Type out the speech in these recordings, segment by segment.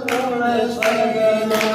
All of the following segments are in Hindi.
गुण सगना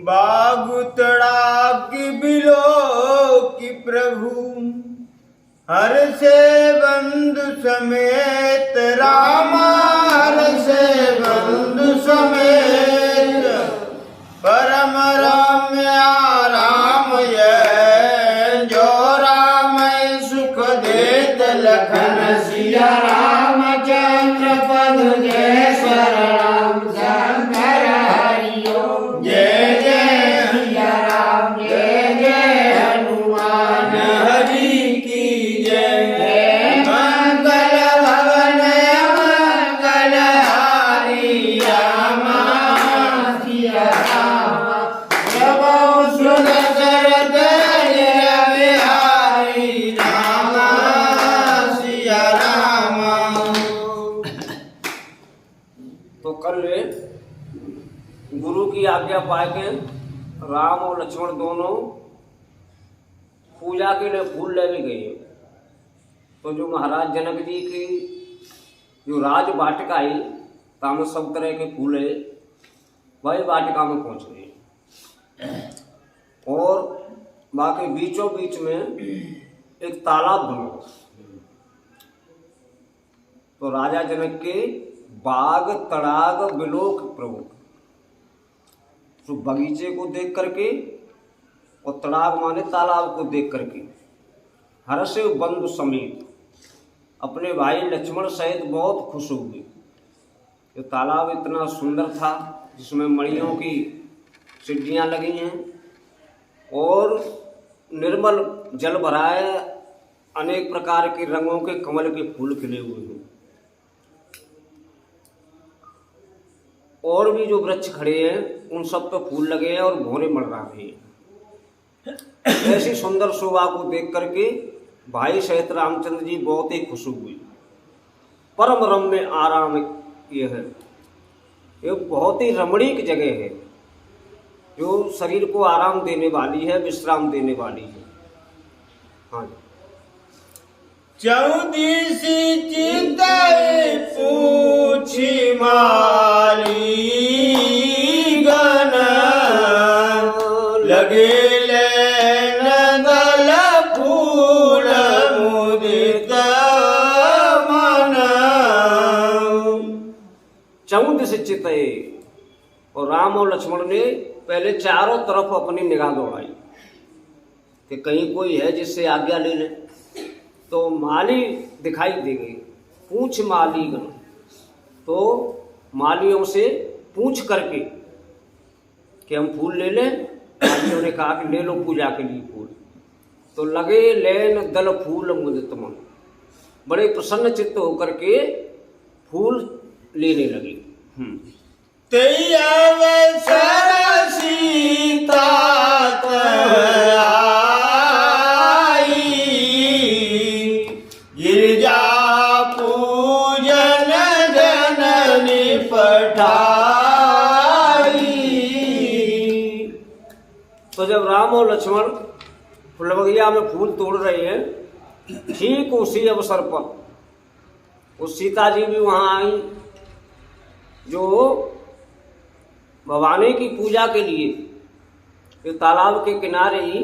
बागुतड़ा की बिलो की प्रभु हर से बंधु समेत रामा हर से बंधु समेत परम रम्य राम ये जो राम सुख देत लखन सिया रामचंद्र पद जय शरण शंकर हरिओ जय जय सिया राम जय जय हनुमान हरि की जय मंगल भवन मंगल हारी राम सिया राम प्रभु सुन शरद बिहारी राम सिया राम। तो कल गुरु की आज्ञा पाए के राम और लक्ष्मण दोनों पूजा के लिए फूल ले भी गए। तो जो महाराज जनक जी की जो राज वाटिका आई ताम सब तरह के फूल है वही वाटिका में पहुंच गए और बाकी बीचों बीच में एक तालाब बना। तो राजा जनक के बाग तड़ाग बिलोक प्रभु तो बगीचे को देख करके और तड़ाग माने तालाब को देख करके हर्ष बंधु समेत अपने भाई लक्ष्मण सहित बहुत खुश हुए। ये तालाब इतना सुंदर था जिसमें मणियों की सीढ़ियाँ लगी हैं और निर्मल जल भरा है, अनेक प्रकार के रंगों के कमल के फूल खिले हुए हैं और भी जो वृक्ष खड़े हैं उन सब पे फूल लगे हैं और भौरे मंडरा रहे हैं। ऐसी सुंदर शोभा को देख करके भाई सहित रामचंद्र जी बहुत ही खुश हुए। परम रम्य आराम ये है, ये बहुत ही रमणीक जगह है जो शरीर को आराम देने वाली है, विश्राम देने वाली है। हाँ, 14 चितई पूछी माली गण लगे दल फूल मुदित मन। 14 चितई, और राम और लक्ष्मण ने पहले चारों तरफ अपनी निगाह दौड़ाई कि कहीं कोई है जिससे आज्ञा ले ले। तो माली दिखाई दे गई, पूछ माली गण। तो मालियों से पूछ करके कि हम फूल ले लें, मालियों ने कहा कि ले लो पूजा के लिए फूल। तो लगे लेन दल फूल मुदित मन, बड़े प्रसन्न चित्त होकर के फूल लेने लगे। अवसर सीता आई, गिरजा पूजन जननी पठाई। तो जब राम और लक्ष्मण फुलबगिया में फूल तोड़ रहे हैं, ठीक उसी अवसर पर उस सीता जी भी वहां आई जो भवानी की पूजा के लिए ये तालाब के किनारे ही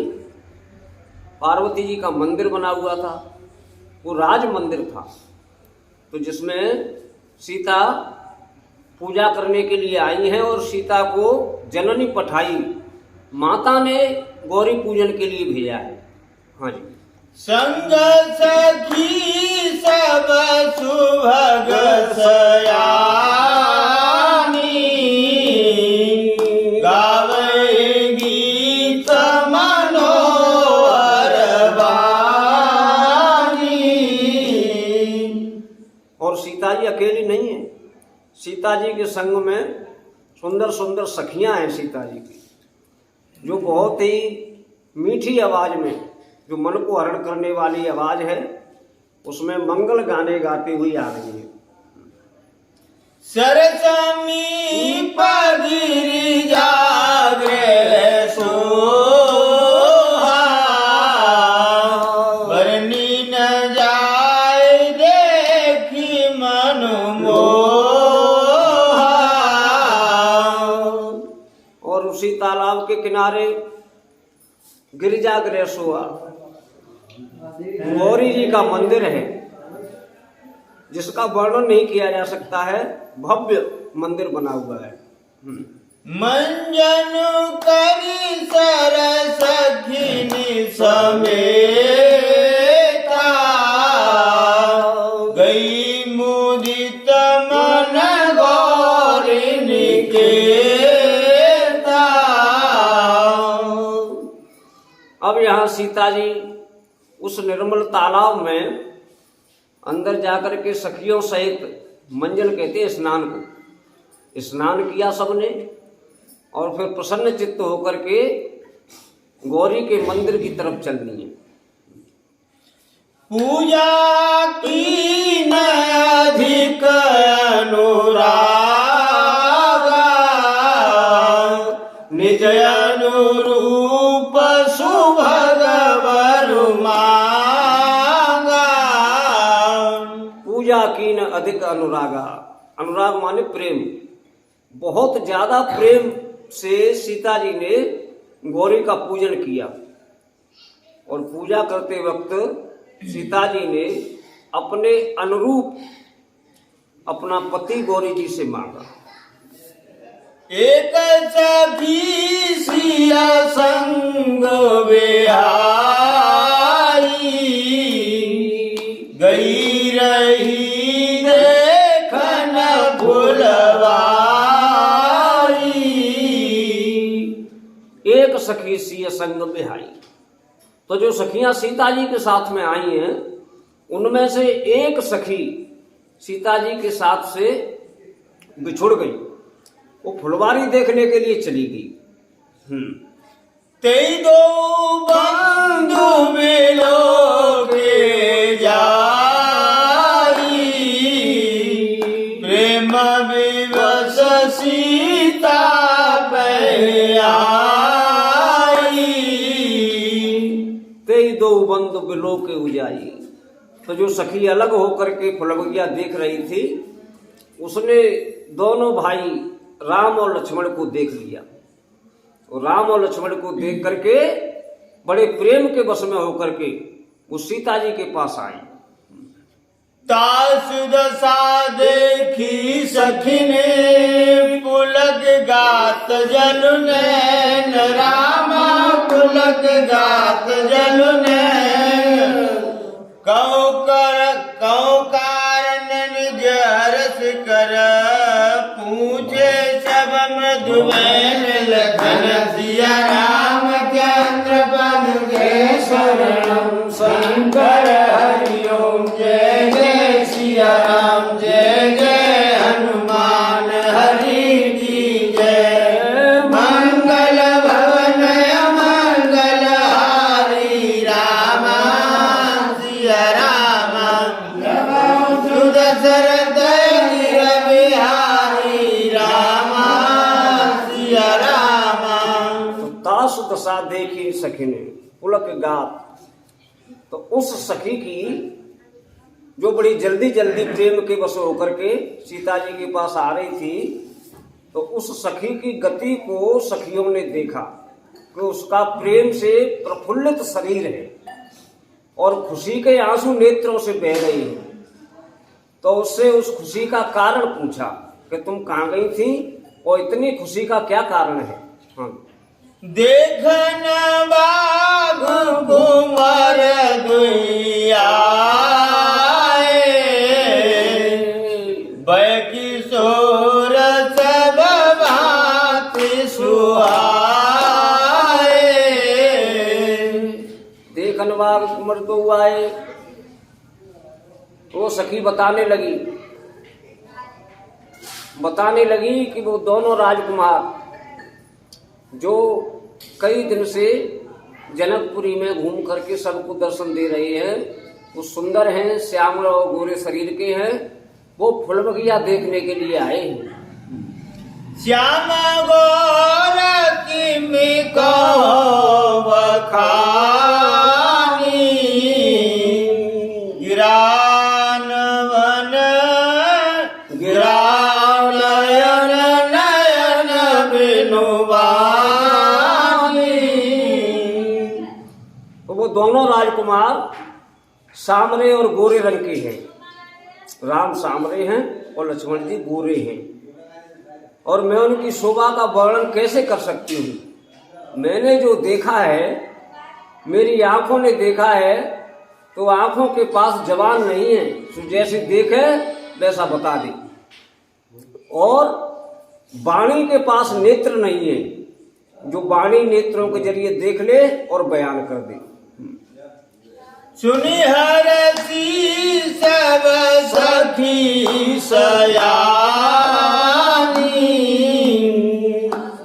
पार्वती जी का मंदिर बना हुआ था। वो राज मंदिर था, तो जिसमें सीता पूजा करने के लिए आई हैं और सीता को जननी पठाई माता ने गौरी पूजन के लिए भेजा है। हाँ जी, संग सखी सब सुभग सयानी, गावे गीत मनोहर वाणी। और सीता जी अकेली नहीं है, सीता जी के संग में सुंदर सुंदर सखियां हैं सीता जी की, जो बहुत ही मीठी आवाज में, जो मन को हरण करने वाली आवाज है, उसमें मंगल गाने गाती हुई आ रही है। सरसमीप गिरिजा गृह सोहा, बरनी न जाए देखी मन मोहा। और उसी तालाब के किनारे गिरिजा गृह सोहा गौरी जी का मंदिर है, जिसका वर्णन नहीं किया जा सकता है। भव्य मंदिर बना हुआ है। मंजन करी सर सखिनी समेता, गई मुदित मन गौरी निकेता। अब यहाँ सीता जी उस निर्मल तालाब में अंदर जाकर के सखियों सहित, मंजन कहते हैं स्नान को, स्नान किया सबने और फिर प्रसन्न चित्त होकर के गौरी के मंदिर की तरफ चल दिए। पूजा की न अधिक अनुरागा, निज अनुरूप सुभग वर मांगा। पूजा की न अधिक अनुरागा, अनुराग माने प्रेम, बहुत ज्यादा प्रेम से सीता जी ने गौरी का पूजन किया। और पूजा करते वक्त सीता जी ने अपने अनुरूप अपना पति गौरी जी से मांगा। एक सखी सिया संग बिहाई, गई रही देखन फुलवारी। एक सखी सिय संग बिहाई। तो जो सखियां सीता जी के साथ में आई हैं, उनमें से एक सखी सीता जी के साथ से बिछुड़ गई, वो फुलवारी देखने के लिए चली गई। तेई दो बंधु मिलो के जाई, प्रेम विवश सीता पे आई। तेई दो बंधु बिलो के उजाई। तो जो सखी अलग होकर के फुलवरिया देख रही थी, उसने दोनों भाई राम और लक्ष्मण को देख लिया। और राम और लक्ष्मण को देख करके बड़े प्रेम के वश में होकर के वो सीता जी के पास आई। तास दशा देखी सखी ने, पुलक गात जल नैन रामा, पुलक गात जल नैन। कौ कारण निज हरस कर, पूछे सब मधुबैन लखन सिया रामचंद्र पद के शरणम शंकर हरिओम। जय जय सिया राम, जय जय हनुमान हरि की जय। मंगल भवन मंगल हारी, रामा सिया राम सुदशरथ बिहारी, रामा सिया राम। तो तास दशा देखी सखी ने, पुलक गात। तो उस सखी की जो बड़ी जल्दी जल्दी प्रेम के वश होकर के सीता जी के पास आ रही थी, तो उस सखी की गति को सखियों ने देखा कि उसका प्रेम से प्रफुल्लित शरीर है और खुशी के आंसू नेत्रों से बह रही है। तो उससे उस खुशी का कारण पूछा कि तुम कहाँ गई थी और इतनी खुशी का क्या कारण है। हाँ, देखन बाघ कुंवर दुइया, भय किशोर सब भांति सुहाए। देखन बाघ कुंवर दो आए। वो सखी बताने लगी कि वो दोनों राजकुमार जो कई दिन से जनकपुरी में घूम करके सबको दर्शन दे रहे हैं, वो सुंदर हैं, श्यामल और गोरे शरीर के हैं, वो फुलबगिया देखने के लिए आए हैं। श्याम गोर किमि को बखानी, गिरान वन गिरान नयन नयन बिनुवानी। तो वो दोनों राजकुमार सामरे और गोरे रंग के हैं। राम सामरे हैं और लक्ष्मण जी गोरे हैं। और मैं उनकी शोभा का वर्णन कैसे कर सकती हूँ। मैंने जो देखा है, मेरी आंखों ने देखा है, तो आंखों के पास जवान नहीं है, तो जैसे देखे वैसा बता दे। और वाणी के पास नेत्र नहीं है, जो वाणी नेत्रों के जरिए देख ले और बयान कर दे। सुनि हरसी सब सखी सयानी,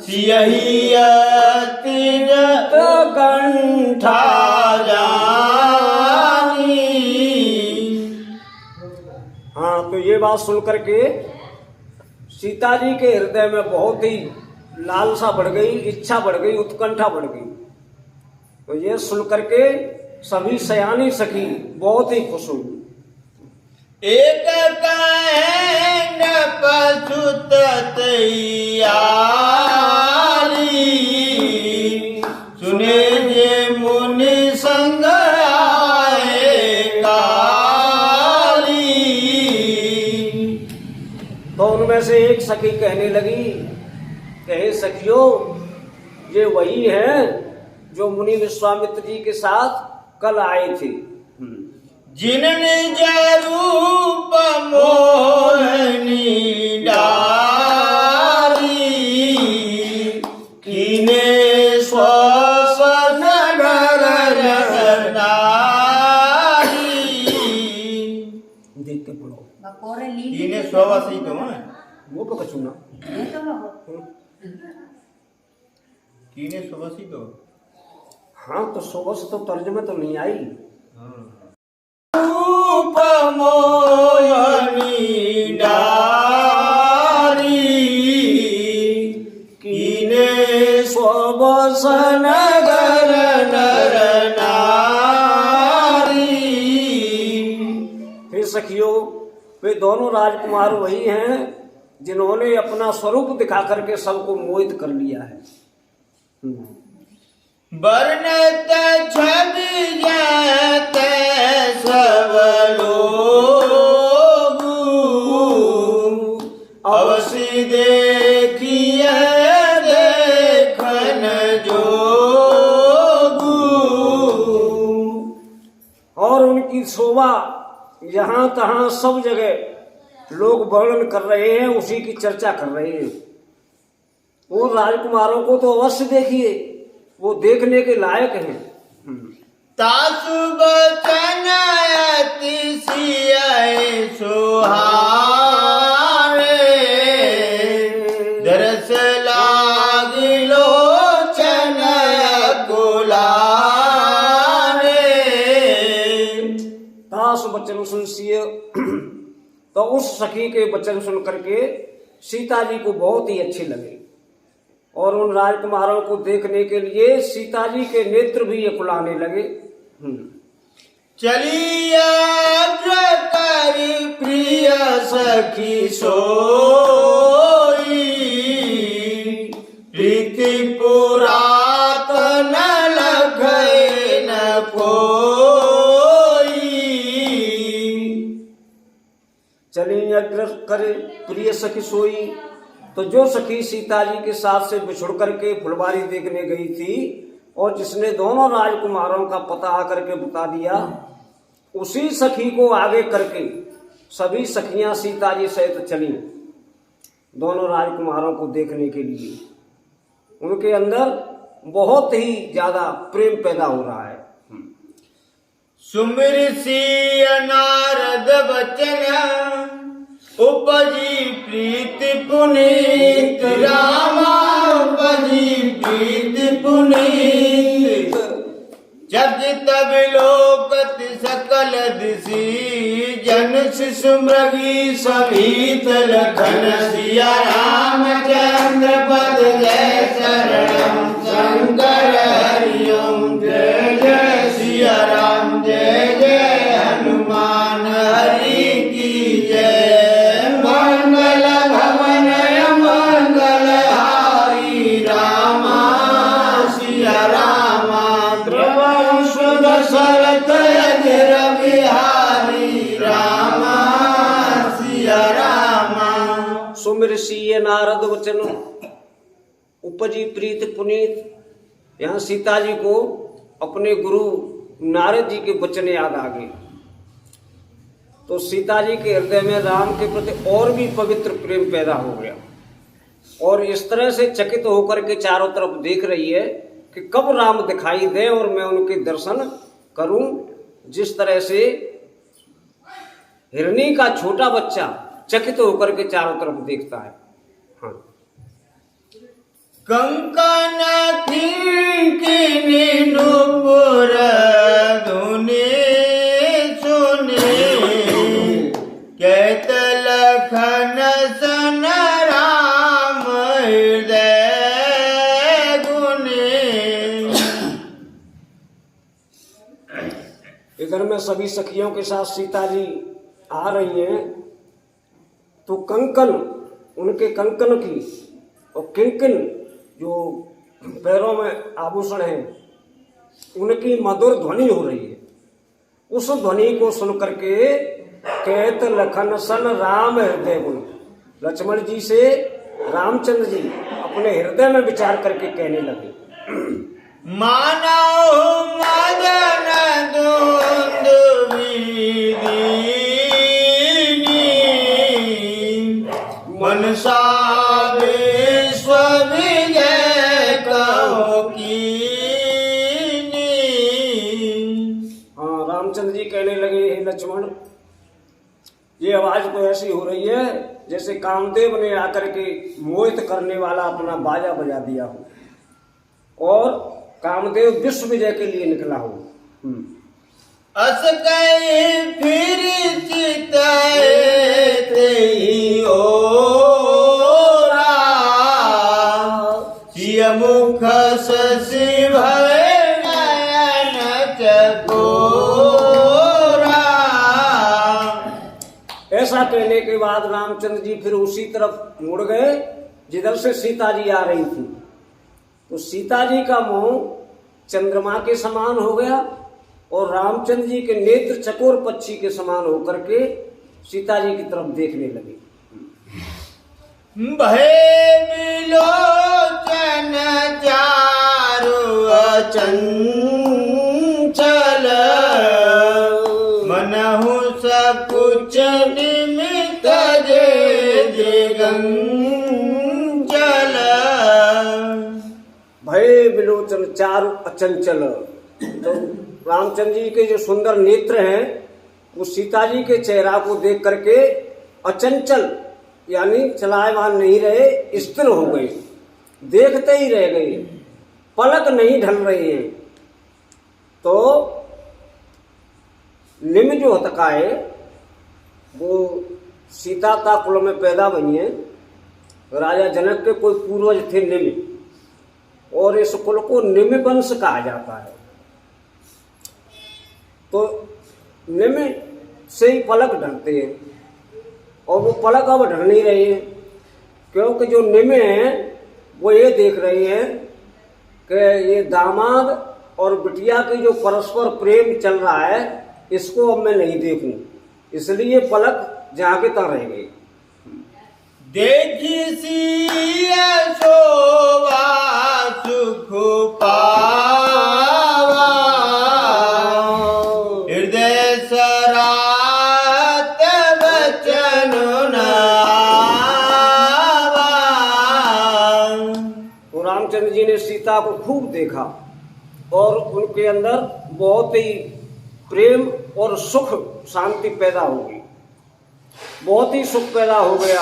सियहि अतिरथ कंठा जानी। हाँ, तो ये बात सुन करके सीता जी के हृदय में बहुत ही लालसा बढ़ गई, इच्छा बढ़ गई, उत्कंठा बढ़ गई। तो ये सुन करके सभी सयानी सखी बहुत ही खुश हुई। एक कहन पछुत तैयारी, सुने जे मुनि संग आए काली। तो उनमें से एक सखी कहने लगी कहे सखियो ये वही है जो मुनि विश्वामित्र जी के साथ कल आए थे। जिन निज रूप मोहनी डारी कीने स्वसन घर नारी। देख के पढ़ो। कीने स्ववासी तो है वो तो कछु ना कीने स्ववासी तो। हाँ तो सुबह से तो तर्जुमे तो नहीं आई। रूप मोहनी डारी कीने स्वसन घर नर नारी। हे सखियों, वे दोनों राजकुमार वही हैं जिन्होंने अपना स्वरूप दिखा करके सबको मोहित कर लिया है। वर्णत छवि जाते सब लोग अवश्य देखिए देखन जोग। और उनकी शोभा यहाँ तहाँ सब जगह लोग वर्णन कर रहे हैं, उसी की चर्चा कर रहे हैं। वो राजकुमारों को तो अवश्य देखिए, वो देखने के लायक हैं। तासु बचन अतिशय सुहारे दरस लागिलो चन कुलारे। तास वचन सुनसिए तो उस सखी के वचन सुन करके सीता जी को बहुत ही अच्छे लगे और उन राजकुमारों को देखने के लिए सीता जी के नेत्र भी कुलाने लगे। चलिया कर प्रिय सखी सोई प्रीति पुरातन लखै न कोई। चली अग्र करे प्रिय सखी सोई, तो जो सखी सीता जी के साथ से बिछुड़ करके फुलवारी देखने गई थी और जिसने दोनों राजकुमारों का पता आकर के बता दिया, उसी सखी को आगे करके सभी सखियां सीता जी सहित चली दोनों राजकुमारों को देखने के लिए। उनके अंदर बहुत ही ज्यादा प्रेम पैदा हो रहा है। सुमिर सिय नारद वचन उपजी प्रीति पुनीत रामा उपजी प्रीति पुनीत। जग तब लोकत सकल दिशि जन शिशु मृगी सभीत लखन सिया रामचंद्र पद जय शरणम शंकर हरिओम जय जय सिया राम जय जय हनुमान हरि की जय। मंगल भवन मंगल हारी रामा सिया रामा द्रवं सुध सरत अजर बिहारी रामा सिया रामा। सुमिर सिय नारद वचन उपजी प्रीत पुनीत। यहाँ सीता जी को अपने गुरु नारद जी के वचन याद आ गए, तो सीता जी के हृदय में राम के प्रति और भी पवित्र प्रेम पैदा हो गया और इस तरह से चकित होकर के चारों तरफ देख रही है कि कब राम दिखाई दे और मैं उनके दर्शन करूं। जिस तरह से हिरनी का छोटा बच्चा चकित होकर के चारों तरफ देखता है। हाँ। कंकन किंकिनी नुपुर धुनि सुनि कहत लखन सन राम हृदय गुनि। इधर में सभी सखियों के साथ सीता जी आ रही हैं, तो कंकन उनके कंकन की और किंकिन जो पैरों में आभूषण है उनकी मधुर ध्वनि हो रही है। उस ध्वनि को सुन करके कहत लखन सन राम हृदय गुण, लक्ष्मण जी से रामचंद्र जी अपने हृदय में विचार करके कहने लगे, मानव मदन दुंदुभिनी मनसा विश्व विजय कहो कीनी। हाँ, रामचंद्र जी कहने लगे, हे लक्ष्मण, ये आवाज तो ऐसी हो रही है जैसे कामदेव ने आकर के मोहित करने वाला अपना बाजा बजा दिया हो और कामदेव विश्व विजय के लिए निकला हो। अस कहीं फिर चिताए तेहि ओरा, सिय मुख शशि भय नयन चकोरा। ऐसा कहने के बाद रामचंद्र जी फिर उसी तरफ मुड़ गए जिधर से सीता जी आ रही थी। तो सीता जी का मुंह चंद्रमा के समान हो गया और रामचंद्र जी के नेत्र चकोर पक्षी के समान होकर के सीता जी की तरफ देखने लगे। भय विलोचन चारु अचंचल, मनहु सकुच निमित जे दिगंचल। भय विलोचन चारु अचंचल। तो रामचंद्र जी के जो सुंदर नेत्र हैं वो सीता जी के चेहरा को देख करके अचंचल यानी चलायमान नहीं रहे, स्थिर हो गए, देखते ही रह गए, पलक नहीं ढल रहे हैं। तो निम जो हतकाए वो सीता का कुल में पैदा बनी है। राजा जनक के कोई पूर्वज थे निम, और इस कुल को निम वंश कहा जाता है। तो निम से ही पलक ढलते हैं और वो पलक अब ढल नहीं रही है, क्योंकि जो निम है वो ये देख रही है कि ये दामाद और बिटिया की जो परस्पर प्रेम चल रहा है इसको अब मैं नहीं देखूं, इसलिए पलक जहाँ के तहाँ रह गई। देखी सिया शोभा सुख पावा, हृदय सरात बचन न आवा। तो रामचंद्र जी ने सीता को खूब देखा और उनके अंदर बहुत ही प्रेम और सुख शांति पैदा हो गई, बहुत ही सुख पैदा हो गया।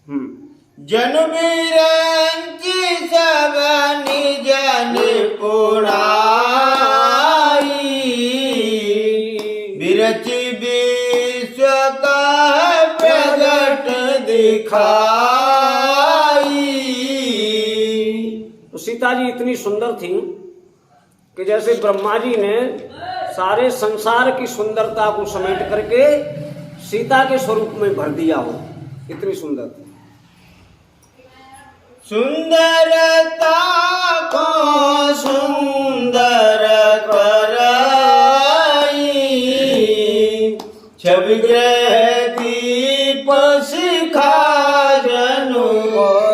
जन बिरंची सब निज निपुणाई, बिरचि विश्व का प्रगट दिखाई। तो सीता जी इतनी सुंदर थी कि जैसे ब्रह्मा जी ने सारे संसार की सुंदरता को समेट करके सीता के स्वरूप में भर दिया हो, इतनी सुंदर थी। सुंदरता को सुंदर कराई, छवि ग्रह दीप शिखा जनु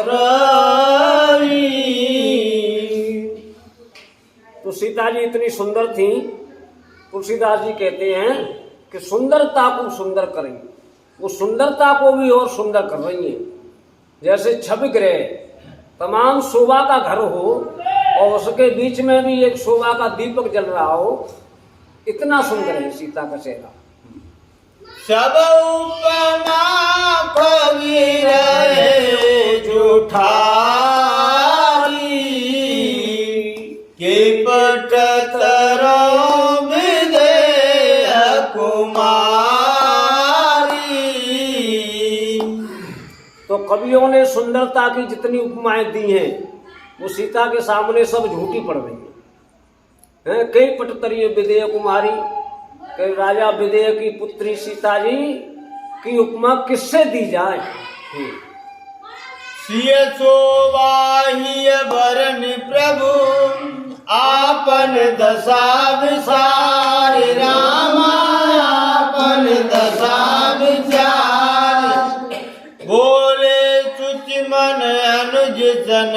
राई। तो सीता जी इतनी सुंदर थी, तुलसीदास जी कहते हैं कि सुंदरता को सुंदर करेंगे, वो सुंदरता को भी और सुंदर कर रही है। जैसे छवि ग्रह तमाम शोभा का घर हो और उसके बीच में भी एक शोभा का दीपक जल रहा हो, इतना सुंदर है सीता का चेहरा। सब उपमा कवि रहे जुठारी, के पट तरो विदेह कुमारी। तो कवियों ने सुंदरता की जितनी उपमाएं दी हैं वो सीता के सामने सब झूठी पड़ रही हैं। कई पटतरीय विदेह कुमारी, कई राजा विदेह की पुत्री सीता जी की उपमा किससे दी जाए। सिय शोभाहिय वरन प्रभु आपन दशा विसार, रामा आपन दशा विचार। बोले सुचि तन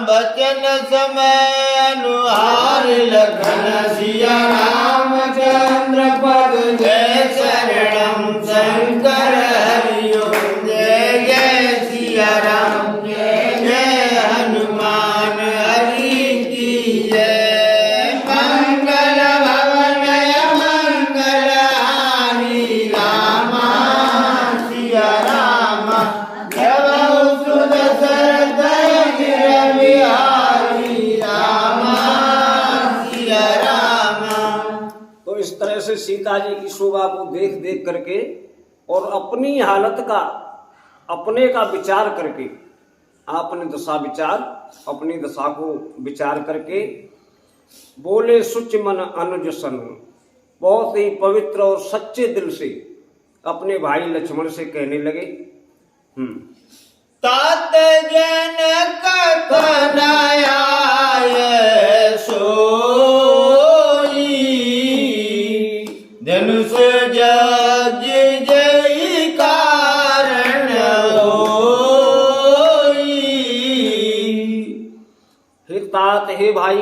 बचन समय अनुहार लखन सिया रामचंद्र पद जय शरणम शंकर हरिओम जय जय सिया राम जय जय हनुमान हरि की जय मंगल भवन मंगल हारी रामा सिया रामा जय सुदशरथ बिहारी रामा सिया रामा। तो इस तरह से सीता जी की शोभा को देख देख करके और अपनी हालत का अपने का विचार करके आपने दशा विचार अपनी दशा को विचार करके बोले सुच मन अनुज सन, बहुत ही पवित्र और सच्चे दिल से अपने भाई लक्ष्मण से कहने लगे। तात जनक कथनाया सोई धनुष जग जय कारण होई। हे तात, हे भाई,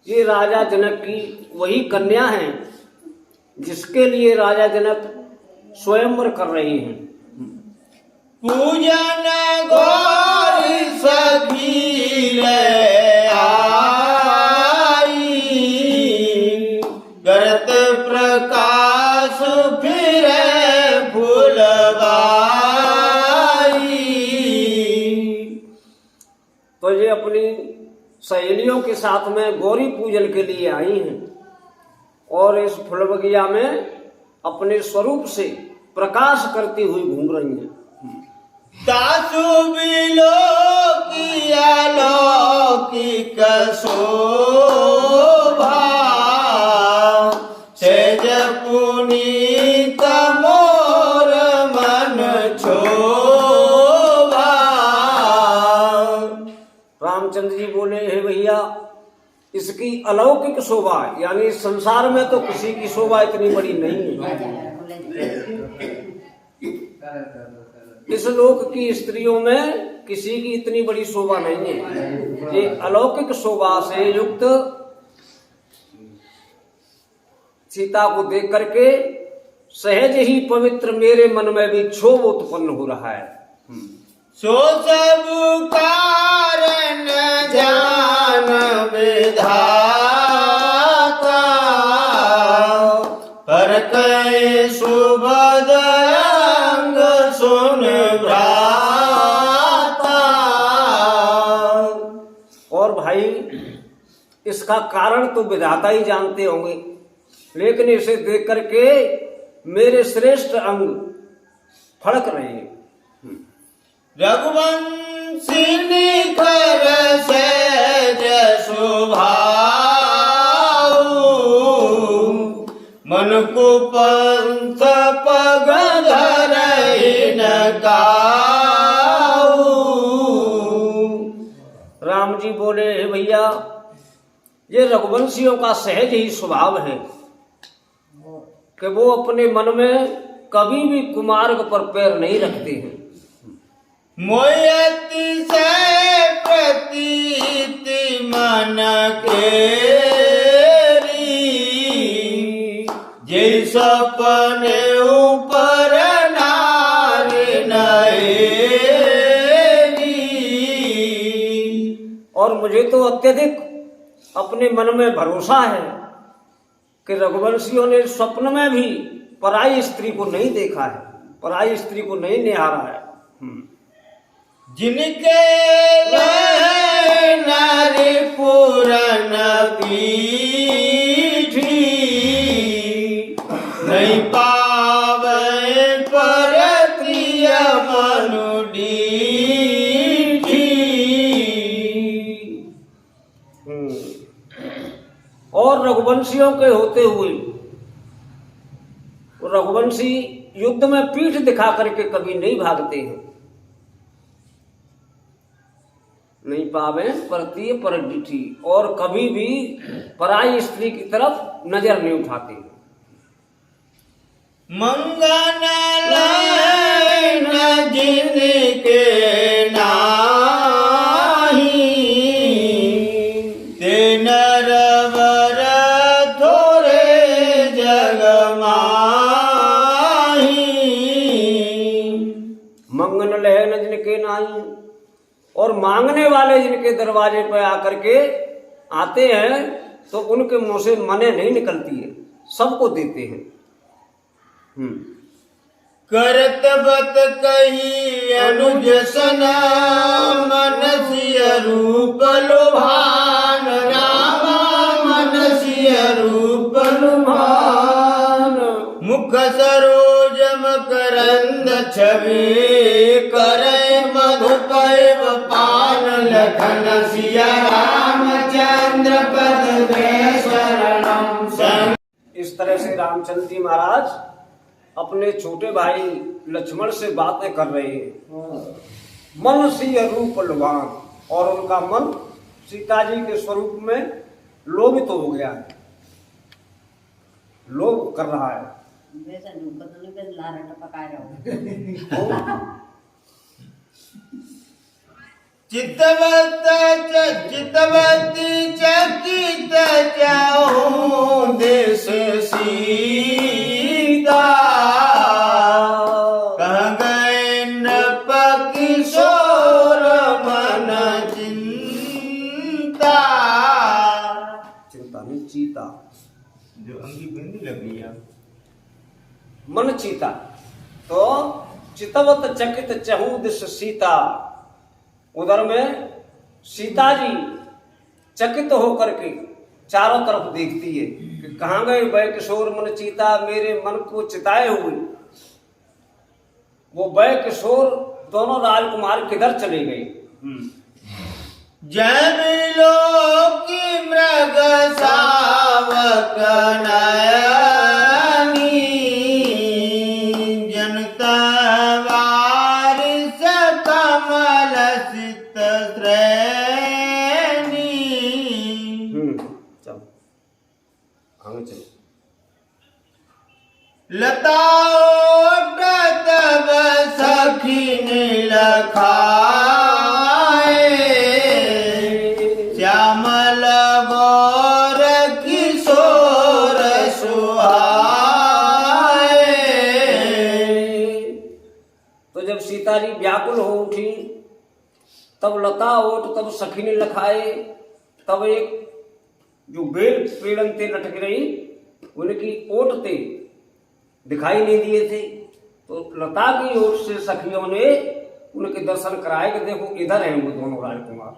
ये राजा जनक की वही कन्या है जिसके लिए राजा जनक स्वयंवर कर रहे हैं। पूजन गौरी सखी आई करत प्रकाश फिर फूलबाई। तो ये अपनी सहेलियों के साथ में गौरी पूजन के लिए आई हैं और इस फूल बगिया में अपने स्वरूप से प्रकाश करती हुई घूम रही हैं। दासु बिलो किया लौकिक शोभा सेज पुनीत मोर मन क्षोभा। रामचंद्र जी बोले, हे भैया, इसकी अलौकिक शोभा, यानी संसार में तो किसी की शोभा इतनी बड़ी नहीं है। इस लोक की स्त्रियों में किसी की इतनी बड़ी शोभा नहीं है। ये अलौकिक शोभा से युक्त सीता को देख करके सहज ही पवित्र मेरे मन में भी क्षोभ उत्पन्न हो रहा है। सो सब कारण जान विधाता पर कई सुबद अंग सुन भ्राता। और भाई, इसका कारण तो विधाता ही जानते होंगे, लेकिन इसे देख करके मेरे श्रेष्ठ अंग फड़क रहे हैं। रघुवंशी निखर सहज स्वभाव मन को पंथ पग धरहि न काऊ। राम जी बोले, हे भैया, ये रघुवंशियों का सहज ही स्वभाव है कि वो अपने मन में कभी भी कुमार्ग पर पैर नहीं रखते हैं। मोयति से प्रतीति मन केरी जय सपने ऊपर नारी नहेरी। और मुझे तो अत्यधिक अपने मन में भरोसा है कि रघुवंशियों ने स्वप्न में भी पराई स्त्री को नहीं देखा है, पराई स्त्री को नहीं निहारा है। जिनके नारी पूरन पीठी नहीं पावे पर प्रिय मनु डीठी। और रघुवंशियों के होते हुए रघुवंशी युद्ध में पीठ दिखा करके कभी नहीं भागते हैं। नहीं पावे परतीय पर डिठी, और कभी भी पराई स्त्री की तरफ नजर नहीं उठाते। मंगन लाइन जिनके नाम नरवर थोरे जग माही। मंगन लहन जिनके नाही, और मांगने वाले जिनके दरवाजे पर आकर के आते हैं तो उनके मुंह से मने नहीं निकलती है, सबको देते हैं। करत बत कही अनुज सना, मनसिय रूप लुभान रामा, मनसिय रूप लुभान। मुख सरोज मकरंद छवि, करे मधुपैव पान लखन सिया रामचंद्र पद में शरणम। इस तरह से रामचंद्र जी महाराज अपने छोटे भाई लक्ष्मण से बातें कर रहे हैं। मन सिंह रूप लुभान, और उनका मन सीता जी के स्वरूप में लोभित हो गया है, लोभ कर रहा है। चितवती चकित जाऊं देश सीता, कह गए नृप किशोर मन चिंता। चिंता नहीं, चीता जो अंगी बिंदी लगी है मन चीता। तो चितवत चकित चहु दिश सीता, उधर में सीता जी चकित होकर के चारों तरफ देखती है कि कहाँ गए वह किशोर मन चीता, मेरे मन को चिताए हुए वो वह किशोर दोनों राजकुमार किधर चले गए। जय मिलो की मृग सावक नयनी, जनता वारिस कमल सित श्रेणी। चलो आगे चलो। लता ओट तब सखीन लखाए, श्यामल गौर किशोर सुहाए। तो जब सीता जी व्याकुल हो उठी, तब लता ओट तब सखी ने लखाए, तब एक जो बेल पेड़न ते लटक रही उनकी ओट ते दिखाई नहीं दिए थे। तो लता की ओट से सखियों ने उनके दर्शन कराए कि देखो इधर हैं वो दोनों राजकुमार।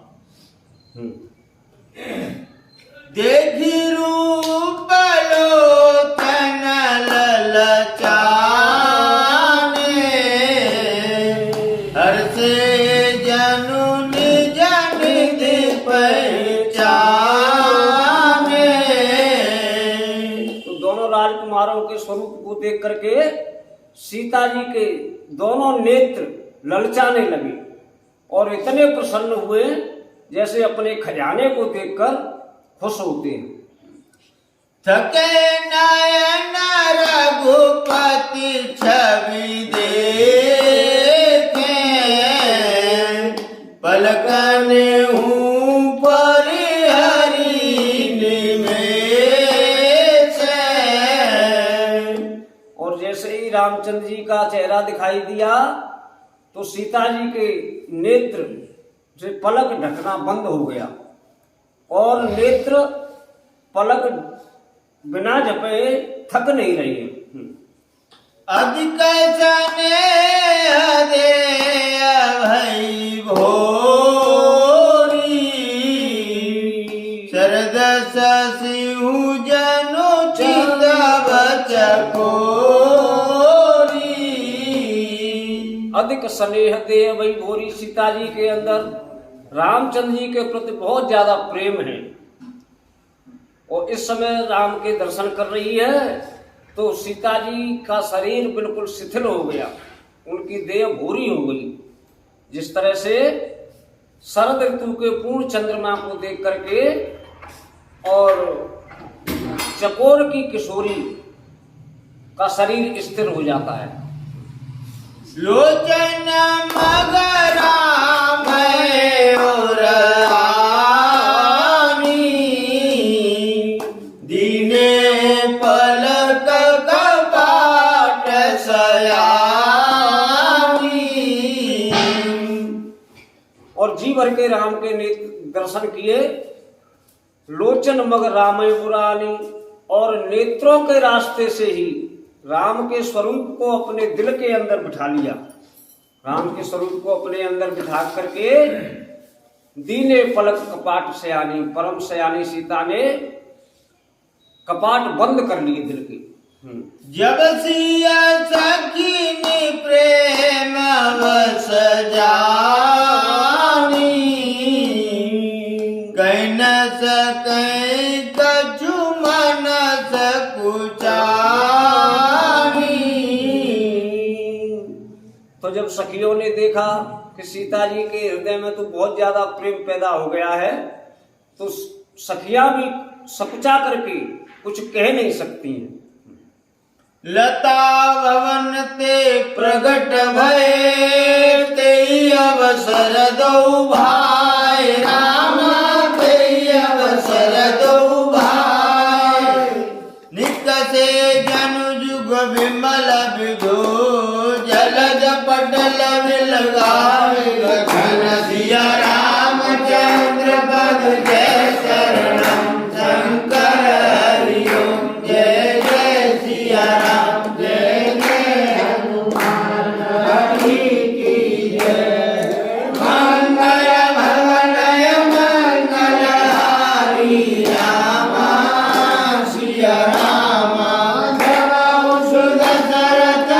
देखी रूप लोचन ललचाने, हर्षे जनु निज निधि पहचाने। तो दोनों राजकुमारों के स्वरूप को देख करके सीता जी के दोनों नेत्र ललचाने लगे और इतने प्रसन्न हुए जैसे अपने खजाने को देखकर खुश होते हैं। थके नयन रघुपति छवि देखे, पलकन हूँ परिहरी निमेष। और जैसे ही रामचंद्र जी का चेहरा दिखाई दिया तो सीता जी के नेत्र से पलक ढकना बंद हो गया और नेत्र पलक बिना झपे थक नहीं रही है। अधिक स्नेह दे भई भोरी, शरद सिंहु जनु चितव चकोरी। अधिक स्नेह दे वही भोरी, सीता जी के अंदर रामचंद्र जी के प्रति बहुत ज्यादा प्रेम है और इस समय राम के दर्शन कर रही है तो सीता जी का शरीर बिल्कुल शिथिल हो गया, उनकी देह भूरी हो गई। जिस तरह से शरद ऋतु के पूर्ण चंद्रमा को देख करके और चकोर की किशोरी का शरीर स्थिर हो जाता है। लोचन मगरा में और आनी, करके राम के दर्शन किए। लोचन मग रामय पुरानी, और नेत्रों के रास्ते से ही राम के स्वरूप को अपने दिल के अंदर बिठा लिया। राम के स्वरूप को अपने अंदर बिठा करके दीने पलक कपाट सयानी, परम सयानी सीता ने कपाट बंद कर लिए दिल के। जब सिया सखी ने प्रेम वस जानी, कह न सकै कछु मन सकुचानी। तो जब सखियों ने देखा कि सीता जी के हृदय में तो बहुत ज्यादा प्रेम पैदा हो गया है, तो सखियां भी सकुचा करके कुछ कह नहीं सकती हैं। लता भवन ते प्रगट भये, ते अवसर दो भाई रामा, ते अवसर दो भाई। निकसे जनु जुग विमल विधो, जलज पटल विलगावे लखन सिया रामचंद्र पद जय शरणम शंकर हरि ओम। जय जय सिया राम, जय जय हनुमान हरि की जय। मंगल भवनय मंगलहारी रामा, सिया रामा धरऊ सुध सरथ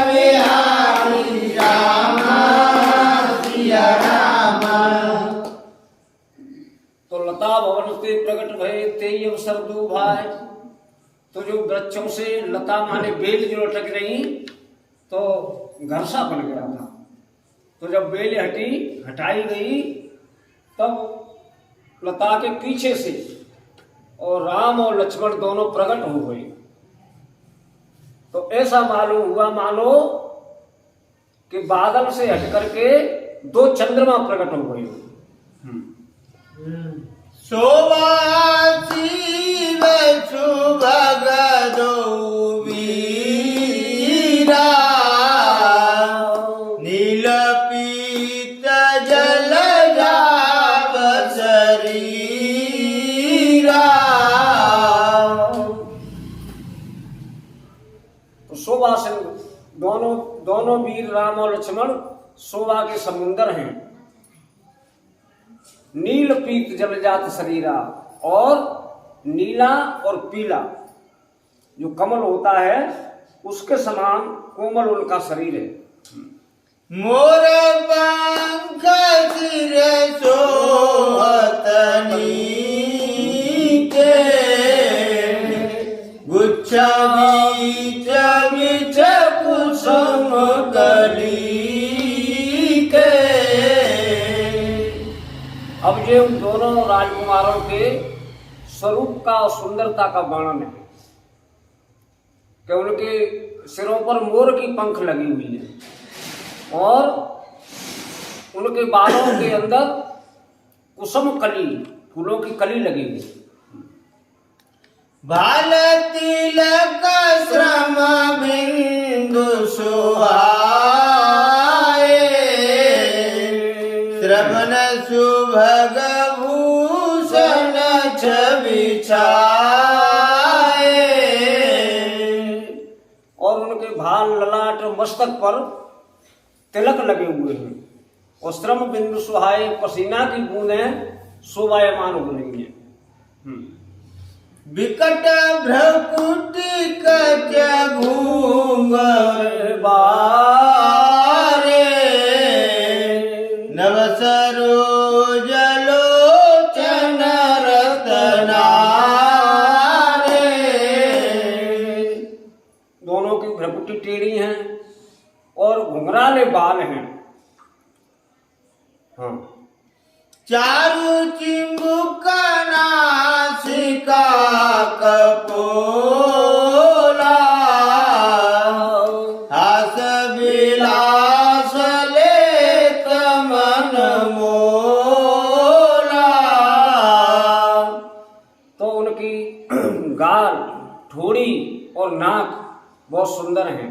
बिहारी रामा, सिया रामा। तो लता भवन से प्रकट भये, ते अवसर दो भाई। तो जो वृक्षों से लता माने बेल जो लटक रही, तो घरसा बन गया था। तो जब बेल हटाई गई, तब लता के पीछे से और राम और लक्ष्मण दोनों प्रकट हो गए। तो ऐसा मालूम हुआ मानो कि बादल से हट करके दो चंद्रमा प्रकट हो गए। शोभासी सुभग दो वीरा, नील पीत जल जाव शरीरा। तो शोभा से दोनों वीर राम और लक्ष्मण शोभा के समुंदर हैं। नील पीत जलजात शरीरा, और नीला और पीला जो कमल होता है उसके समान कोमल उनका शरीर है। मोर पंख सिर सोहत नीके, गुच्छा बीच बीच कुसुम कली के। अब ये उन दोनों राजकुमारों के स्वरूप का और सुंदरता का वर्णन है कि उनके सिरों पर मोर की पंख लगी हुई है, और उनके बालों के अंदर कुसुम कली, फूलों की कली लगी हुई है। बाल तिलक श्रम बिंदु सुहाए, श्रवण सुभग भूषण छवि छाए। और उनके भाल, ललाट, मस्तक पर तिलक लगे हुए हैं, और श्रम बिंदु सुहाए, पसीना की बूंदें शोभायमान हो रही हैं। विकट भ्रकुटी कच घूंघर बारे, नव सरोज लोचन रतनारे। दोनों की भ्रकुटी टेढ़ी हैं और घुंघराले बाल हैं। हाँ, चारु चिंबुक नासिका कपोला, हास विलास लेत मन मोला। तो उनकी गाल, ठोड़ी और नाक बहुत सुंदर हैं,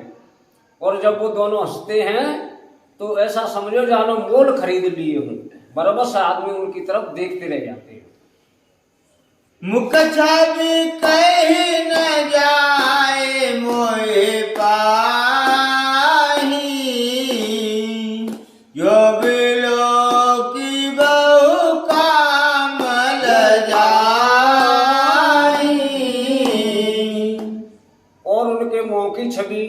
और जब वो दोनों हंसते हैं तो ऐसा समझो जानो मोल खरीद लिए हूं। बरबस आदमी उनकी तरफ देखते रह जाते हैं। मुख छवि कहीं न जाए मोहे पाही, यो बिलो की बहु कामल जाई। और उनके मुंह की छवि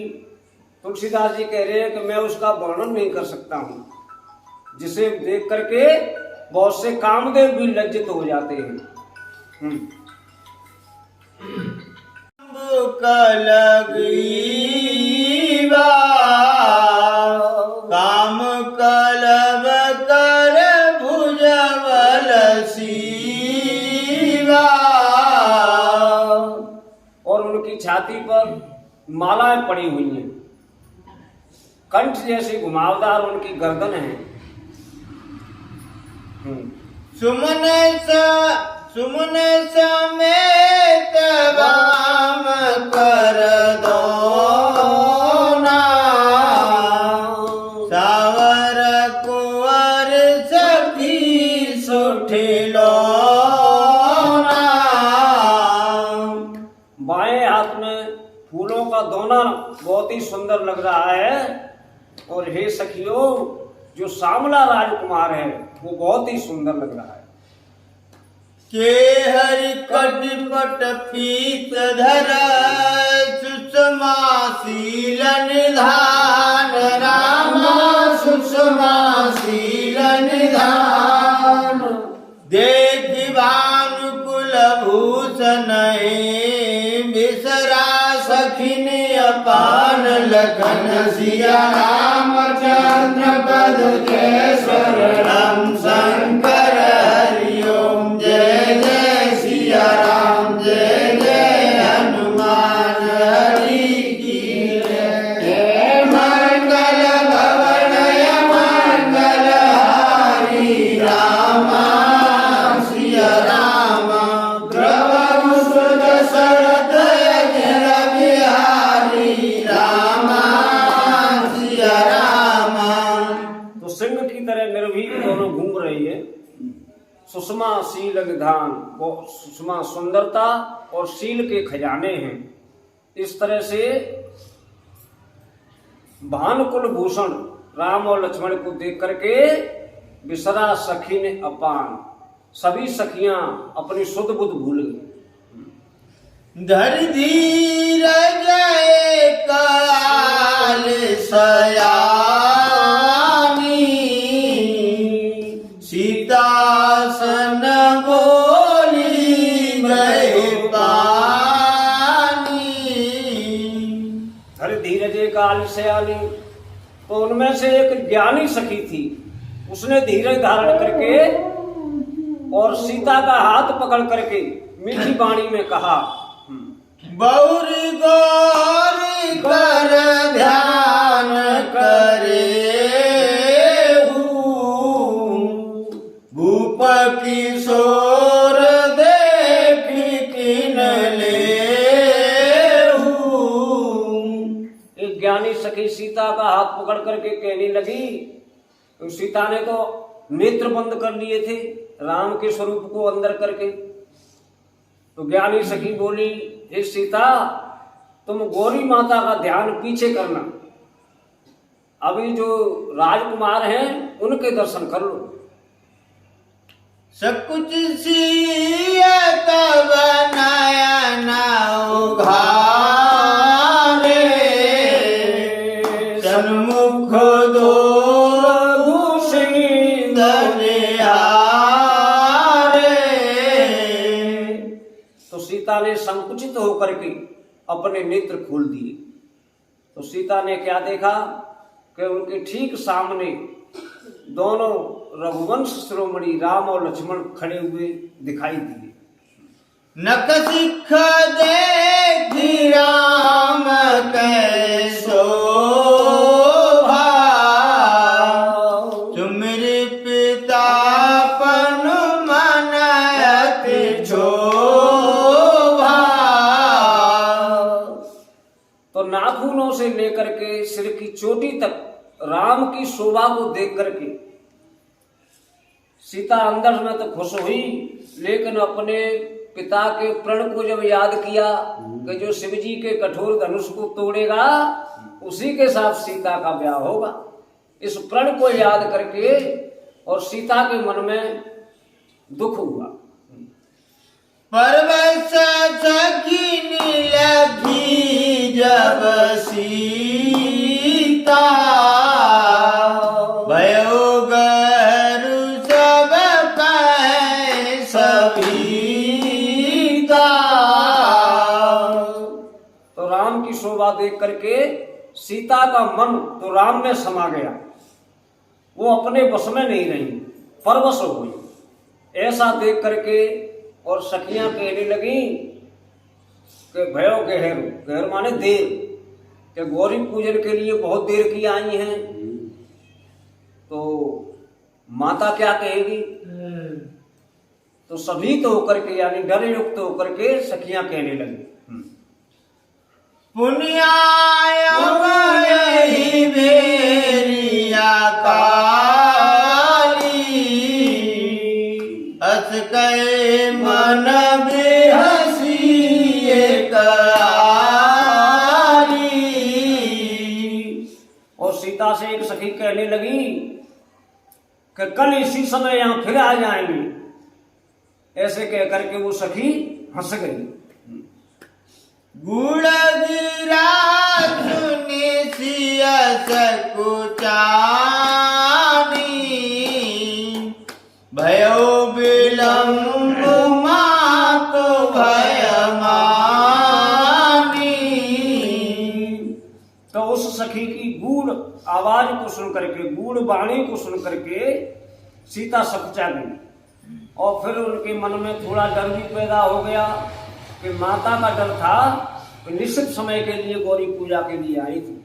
तुलसीदास जी कह रहे हैं कि मैं उसका वर्णन नहीं कर सकता हूं, जिसे देख करके बहुत से कामदेव भी लज्जित हो जाते हैं। कलगीवा काम कलब कर भुजबल सीवा। और उनकी छाती पर मालाएं पड़ी हुई हैं, कंठ जैसे घुमावदार उनकी गर्दन है। सुमन समेत वाम कर दो ना, सावर कुंवर सखी सुठिलो ना। बाएं हाथ में फूलों का दोना बहुत ही सुंदर लग रहा है। और हे सखियों, जो सामला राजकुमार है वो बहुत ही सुंदर लग रहा है। के हरि कटपट पीत धर सुषमा शील निधान, रामा सुषमा शील निधान। देखि भानुकुल भूषण बिसरा सखिन अपान, लखन सिया रामचंद्र पद के शरणम शंकर हरि ओम। जय जय सिया राम, जय जय हनुमान हरि की जय। मंगल भवन मंगल हारी, रामा सिया रामा प्रभु सुत सरद अजर बिहारी, रामा सिया रामा। तो सिंह की तरह निर्भीक दोनों घूम रही है। सुषमा शील निधान, वो सुषमा सुंदरता और शील के खजाने हैं। इस तरह से भानुकुल भूषण राम और लक्ष्मण को देख करके बिसरा सखी ने अपान, सभी सखियां अपनी सुध बुध भूल गई। धर धीरज काल सयानी, सीतासन बोली गए पानी। धर धीरज काल सयानी, तो उनमें से एक ज्ञानी सखी थी, उसने धीरज धारण करके और सीता का हाथ पकड़ करके मीठी वाणी में कहा, बहुरी गौरी कर ध्यान करे भूप किशोर देख किन ले। एक ज्ञानी सखी सीता का हाथ पकड़ करके कहने लगी, तो सीता ने तो नेत्र बंद कर लिए थे राम के स्वरूप को अंदर करके। तो ज्ञानी सखी बोली, हे सीता, तुम गौरी माता का ध्यान पीछे करना, अभी जो राजकुमार हैं उनके दर्शन कर लो। सकुच सियत नयन उघारे, सन्मुख दो तो सीता ने संकुचित होकर के अपने नेत्र खोल दिए। तो सीता ने क्या देखा कि उनके ठीक सामने दोनों रघुवंश शिरोमणि राम और लक्ष्मण खड़े हुए दिखाई दिए। नक सिख देखी राम कैसो तुमरे पिता पन मन अति शोभा। तो नाखूनों से लेकर के सिर की चोटी तक राम की शोभा को देख करके सीता अंदर में तो खुश हुई, लेकिन अपने पिता के प्रण को जब याद किया कि जो शिव जी के कठोर धनुष को तोड़ेगा उसी के साथ सीता का ब्याह होगा, इस प्रण को याद करके और सीता के मन में दुख हुआ। परवश सखी लगी जब सीता, भयो गरु सब कहे सविता। तो राम की शोभा देख करके सीता का मन तो राम में समा गया, वो अपने बस में नहीं रही, परवश हो गई। ऐसा देख करके और सखियां कहने लगी कि भयो गहर, गहर माने देर, कि गौरी पूजन के लिए बहुत देर की आई हैं, तो माता क्या कहेगी। तो सभी तो होकर के यानी डर युक्त होकर के सखियां कहने लगी पुण्याय बेरिया काली, अस कहे मन बेहसी काली। और सीता से एक सखी कहने लगी कि कल इसी समय यहां फिर आ जाएंगे। ऐसे कह करके वो सखी हंस गई। गुड़ गिरा सुनि सियस कुचानी, भयो विलम्ब मातु भय मानी। तो उस सखी की गूढ़ आवाज को सुन करके, गूढ़ वाणी को सुन करके सीता सकुचा गई। और फिर उनके मन में थोड़ा डर भी पैदा हो गया कि माता का डर था कि निश्चित समय के लिए गौरी पूजा के लिए आई थी।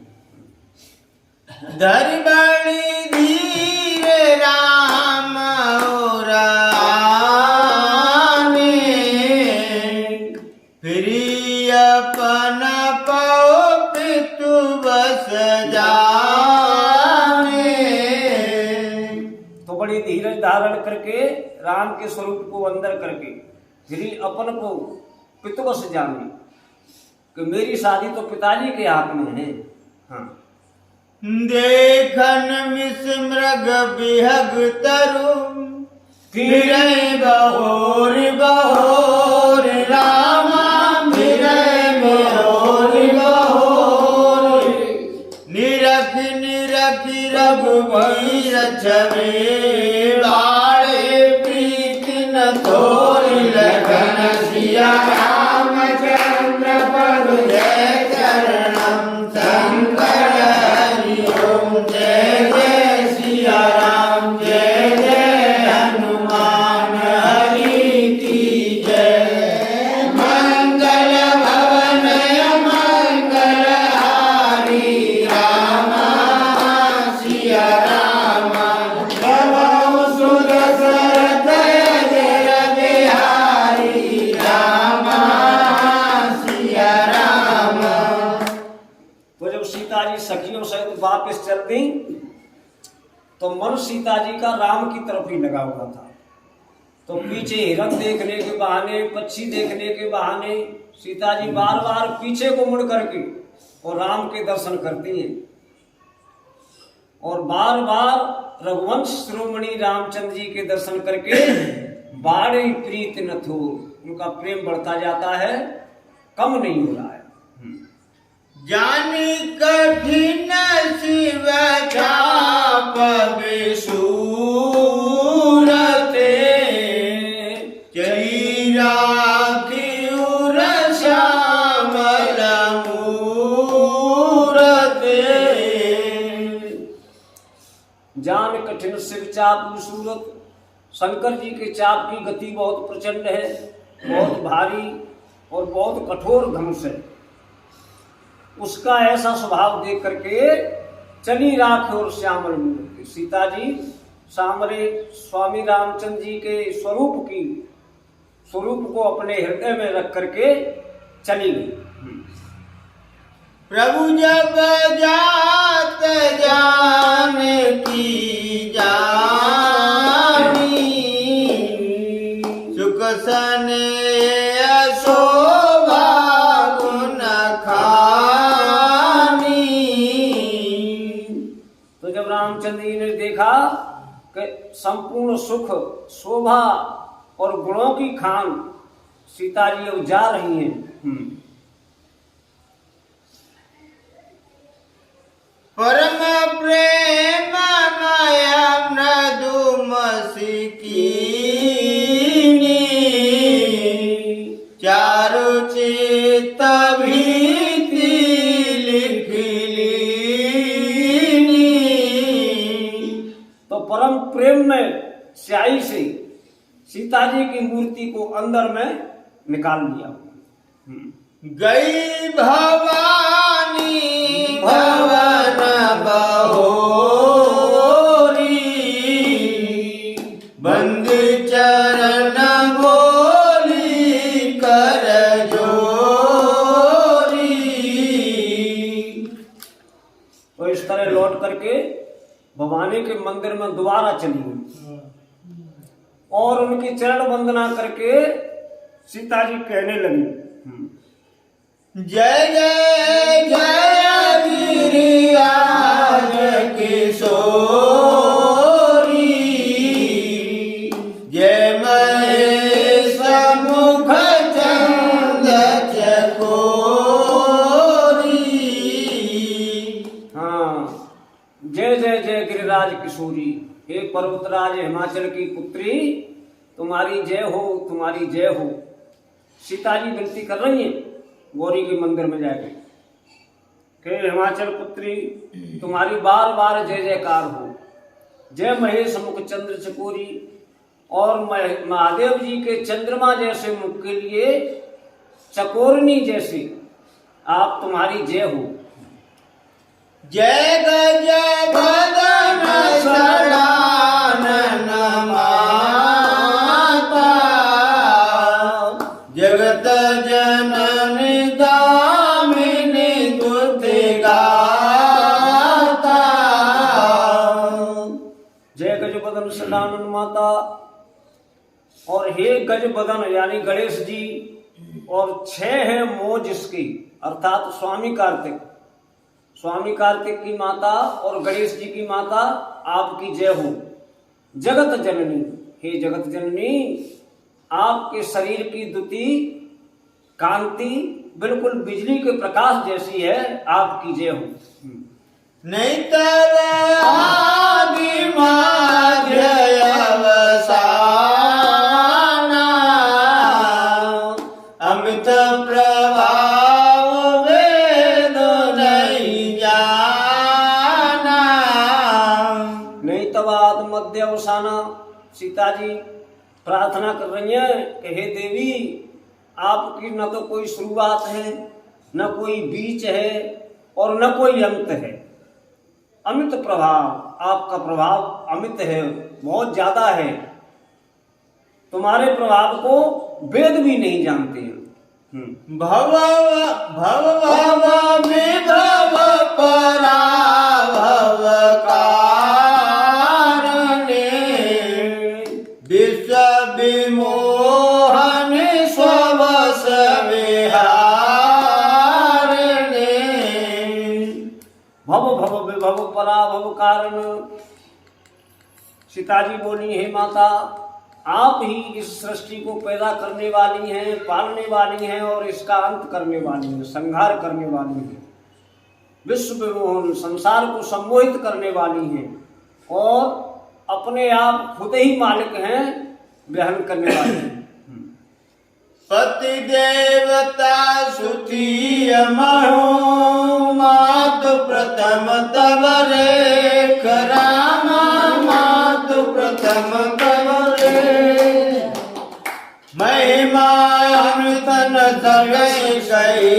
धर बड़ी धीरे राम और आने, फिर अपन पौ पितु बस जाने। तो बड़ी धीरज धारण करके राम के स्वरूप को अंदर करके फिर अपन को पितुवश जाने कि मेरी शादी तो पिताजी के हाथ में है। हाँ। देखन मिस मृग बिहग तरु, फिरे बहोर बहोर रामा, फिरे बहोर बहोर। निरख निरख रघुवीर छवि, बाड़े प्रीत न थोर लगन सिया रामचंद्र पद जय चरणम शंकर हरि ओम। जय जय सिया राम, जय जय हनुमान हरि की जय। मंगल भवन मंगल हारी रामा सिया रामा, भवौ सुदशरथ जय बिहारी रामा सिया रामा। तो जब सीता जी सखियों सहित वापस चल दी तो मन सीता जी का राम की तरफ ही लगा हुआ था। तो पीछे हिरन देखने के बहाने, पक्षी देखने के बहाने सीता जी बार बार पीछे को मुड़ करके और राम के दर्शन करती हैं। और बार बार रघुवंश शिरोमणि रामचंद्र जी के दर्शन करके बाड़े प्रीत न थो, उनका प्रेम बढ़ता जाता है, कम नहीं हो रहा है। जानी कठिन शिव चाप विसूरते, चली राखी उर श्यामल मूरते। जान कठिन शिव चाप सूरत, शंकर जी के चाप की गति बहुत प्रचंड है, बहुत भारी और बहुत कठोर धनुष है। उसका ऐसा स्वभाव देख करके चली राख और श्यामल मूर्ति, सीता जी सामने स्वामी रामचंद्र जी के स्वरूप को अपने हृदय में रख करके चली गई। प्रभु जब जात जान की जानी, देखा कि संपूर्ण सुख, शोभा और गुणों की खान सीता जी अब जा रही हैं। परम प्रेम माया मृदुमसिकीनी चारु चित्त भीति लिखिलीनी। तो परम प्रेम में स्याही से सीता जी की मूर्ति को अंदर में निकाल दिया। गई भवानी भवन बहोरी बंद चरण बोली कर जोरी। तो इस तरह लौट करके भवानी के मंदिर में दोबारा चली गई और उनकी चरण वंदना करके सीता जी कहने लगी, जय जय जय गिरिराज किशोरी जय महेश मुख चंद चकोरी। हाँ, जय जय जय गिरिराज किशोरी, हे पर्वतराज हिमाचल की पुत्री, तुम्हारी जय हो, तुम्हारी जय हो। सीता जी विनती कर रही हैं गौरी के मंदिर में जाके कि हिमाचल पुत्री, तुम्हारी बार बार जय जयकार हो। जय महेश मुख चंद्र चकोरी, और महादेव जी के चंद्रमा जैसे मुख के लिए चकोरनी जैसे आप तुम्हारी जय हो। जय गज बदन सडानन माता जगत जननी दामिनी दुध गाता। जय गज बदन सडानन माता, और हे गज बदन यानी गणेश जी, और 6 है मोह जिसकी अर्थात स्वामी कार्तिक, स्वामी कार्तिक की माता और गणेश जी की माता आपकी जय हो। जगत जननी, हे जगत जननी, आपके शरीर की द्युति कांति बिल्कुल बिजली के प्रकाश जैसी है, आपकी जय हो। नहीं तब आदि माध्य अवसाना अमित प्रभाव वेद नहीं जाना। नहीं तब आदि मध्य अवसाना, सीता जी प्रार्थना कर रही हैं कि हे देवी, आपकी न तो कोई शुरुआत है, न कोई बीच है, और न कोई अंत है। अमित प्रभाव, आपका प्रभाव अमित है, बहुत ज्यादा है। तुम्हारे प्रभाव को वेद भी नहीं जानते हैं। भव भव भव विभव पराभव कारणे विश्व विमोहन स्ववश विहारणे। भव भव विभव पराभव कारण, सीता जी बोली, हे माता, आप ही इस सृष्टि को पैदा करने वाली हैं, पालने वाली हैं, और इसका अंत करने वाली हैं, संहार करने वाली हैं। विश्व विमोहन, संसार को सम्मोहित करने वाली हैं, और अपने आप खुद ही मालिक हैं, वहन करने वाली हैं। पति देवता सुतीय महो मातु प्रथम तव रेख रामा मातु प्रथम तव रे महिमा अमृतन जगै कही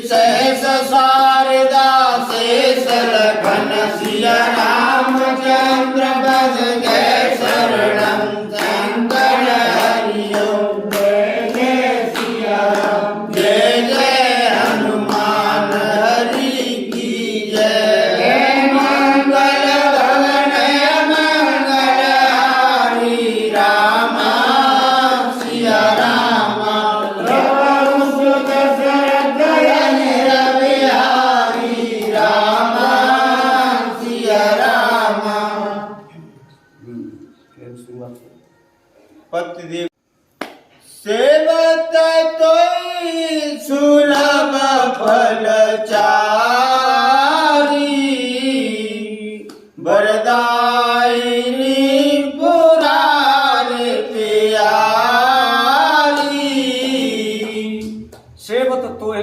सहस शारदा शेष लखन सिया रामचंद्र बस गए शरणं शंकर हरिओ। जय जय हनुमान हरि की जय। मंगल भवन मंगल हारी रामा सिया रामा रघुसुत शरद बिहारी रामा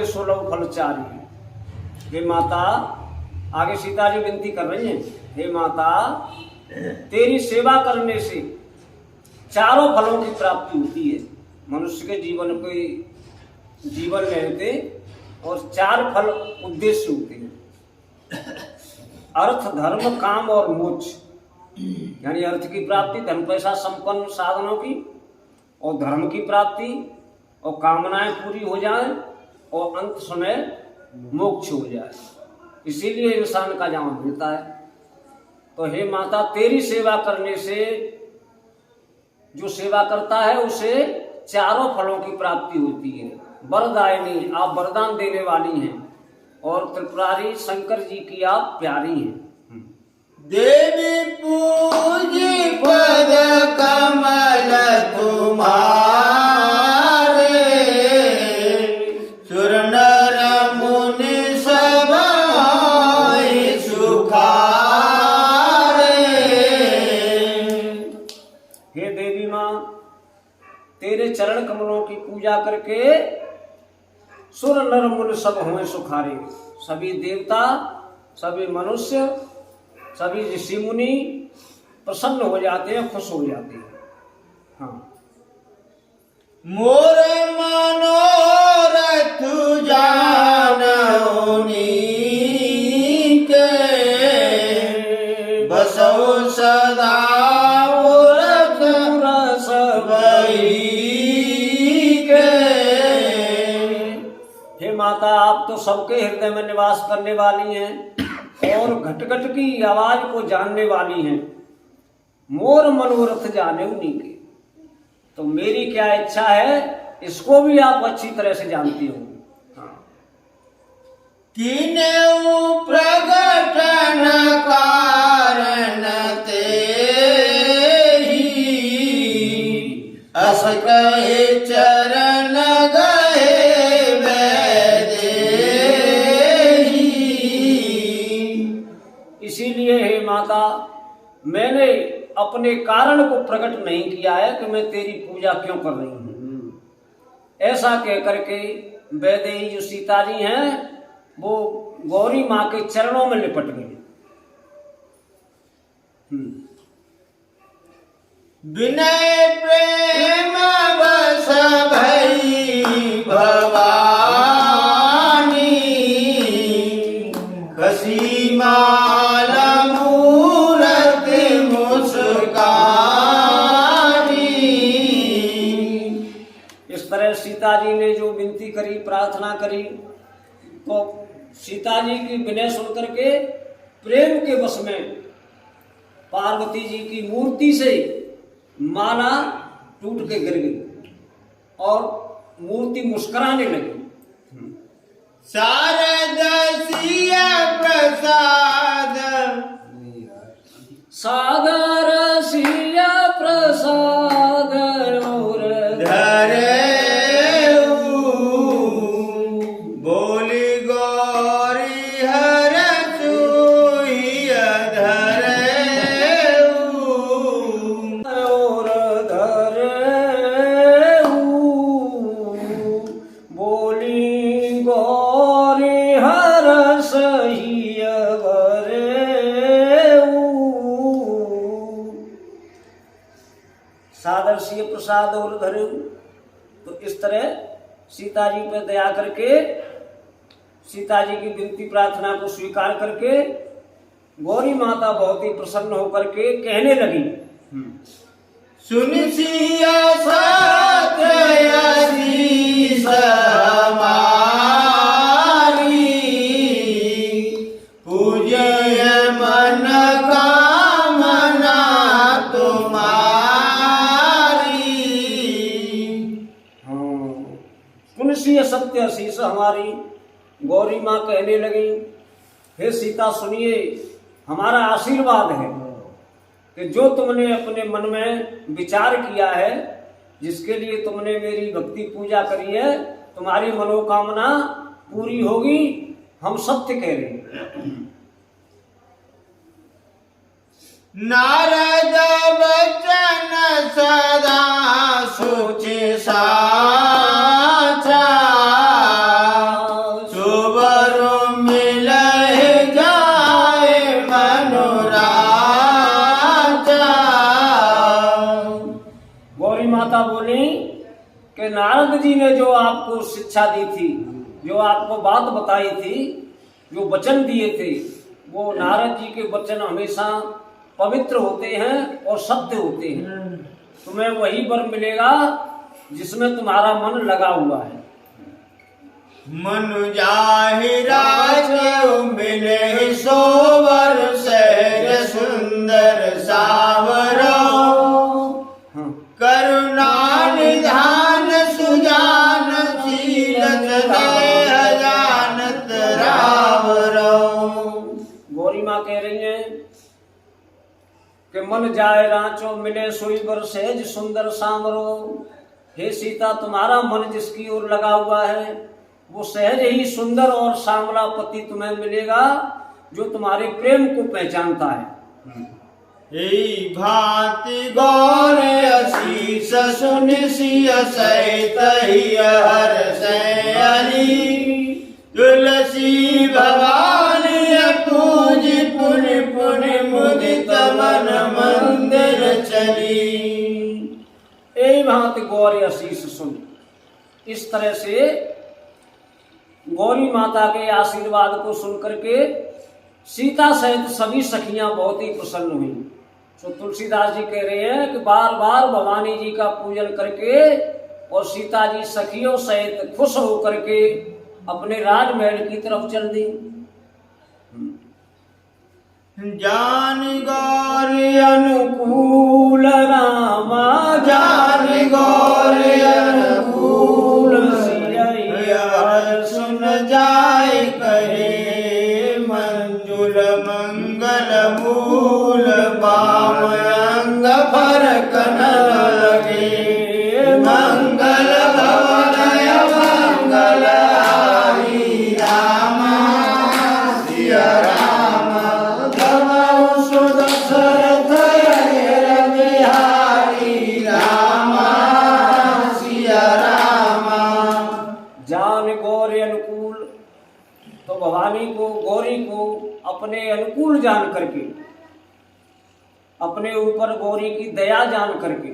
है 16 फल चारी। हे माता, आगे सीता जी विनती कर रही हैं, हे माता तेरी सेवा करने से 4 फलों की प्राप्ति होती है। मनुष्य के जीवन में होते और 4 फल उद्देश्य होते हैं, अर्थ, धर्म, काम और मोक्ष। यानी अर्थ की प्राप्ति, धन पैसा संपन्न साधनों की, और धर्म की प्राप्ति, और कामनाएं पूरी हो जाए, और अंत समय मोक्ष हो जाए। इसीलिए इंसान का जन्म मिलता है। तो हे माता, तेरी सेवा करने से जो सेवा करता है उसे 4 फलों की प्राप्ति होती है। वरदायिनी, आप वरदान देने वाली हैं, और त्रिपुरारी शंकर जी की आप प्यारी हैं। देवी पूजी पद कमल तुम्हारे, सुर नर मुनि सब सुखारे। हे देवी माँ, तेरे चरण कमलों की पूजा करके सुर नर मुनि सब हुए सुखारे। सभी देवता, सभी मनुष्य, सभी ऋषि मुनि प्रसन्न हो जाते हैं, खुश हो जाते हैं। हाँ, मोर मनोरथ जानौनी के, बसौ सदा रथ रस भई के। हे माता, आप तो सबके हृदय में निवास करने वाली हैं और घट घट की आवाज को जानने वाली हैं। मोर मनोरथ जाने उन्हीं के, तो मेरी क्या इच्छा है इसको भी आप अच्छी तरह से जानती हो। हाँ। किनेउ प्रगटन कारण तेहि, अस कहे चरण गए वैदेही। इसीलिए हे माता, मैंने अपने कारण को प्रकट नहीं किया है कि मैं तेरी पूजा क्यों कर रही हूं। ऐसा कह करके वैदेही जो सीता जी हैं वो गौरी माँ के चरणों में लिपट गई। विनय प्रेम बस भई भवानी, खसी माला मूरत मुस्कानी। इस तरह सीता जी ने जो विनती करी, प्रार्थना करी, तो सीता जी की विनय सुन करके प्रेम के वश में पार्वती जी की मूर्ति से माला टूट के गिर गई और मूर्ति मुस्कुराने लगी। शारद सिया प्रसाद, सागर सिया प्रसाद और धरे बोली गौरी हर सुइय धरे और धरे बोली गौरी हर सही भरे। सादर सिय प्रसाद और धरे। तो इस तरह सीता जी पर दया करके, सीता जी की विनती प्रार्थना को स्वीकार करके गौरी माता बहुत ही प्रसन्न होकर के कहने लगी, सुन सिया सत्रयसी समारी, पूजय मन कामना तुम्हारी। कुनसीय सत्य शीश हमारी। गौरी माँ कहने लगी, हे सीता सुनिए, हमारा आशीर्वाद है कि जो तुमने अपने मन में विचार किया है, जिसके लिए तुमने मेरी भक्ति पूजा करी है, तुम्हारी मनोकामना पूरी होगी। हम सत्य कह रहे हैं। नारद बचन सदा सोचे साचा, नारद जी ने जो आपको शिक्षा दी थी, जो आपको बात बताई थी, जो वचन दिए थे, वो नारद जी के वचन हमेशा पवित्र होते हैं और सत्य होते हैं। तुम्हें वही वर मिलेगा जिसमें तुम्हारा मन लगा हुआ है। मनु जाहि राजो मिले सोवर सहज सुंदर सावरो करुणा निधान सुजान शीलत देह जानत रावरो। गौरी माँ कह रही है कि मन जाए रांचो मिले सोई वर सहज सुंदर सामरो। हे सीता, तुम्हारा मन जिसकी ओर लगा हुआ है वो सहज ही सुंदर और सांवला पति तुम्हें मिलेगा जो तुम्हारे प्रेम को पहचानता है। हे भांति गौर असीस सुन सिय सहित ही हर्ष अली तुलसी भवानी पूज पुन पुन मुदित मन मंदिर चली। ए भांति गौर आशीष सुन। इस तरह से गौरी माता के आशीर्वाद को सुनकर के सीता सहित सभी सखियां बहुत ही प्रसन्न हुई। तो तुलसीदास जी कह रहे हैं कि बार बार भवानी जी का पूजन करके और सीता जी सखियों सहित खुश होकर के अपने राजमहल की तरफ चल दी। जान गौरी अनुकूल रामा जान गौरी अनुकूल सुन जाय कहे मंजुल मंगल मूल बामयंग फरक न लगे मंगल भवनय मंगल हरि रामा सिया रामा भवौ सुदशरथ हरि बिहारी रामा सिया रामा। जान गौरी अनुकूल, तो भवानी को गौरी को अपने अनुकूल जान करके, अपने ऊपर गौरी की दया जान करके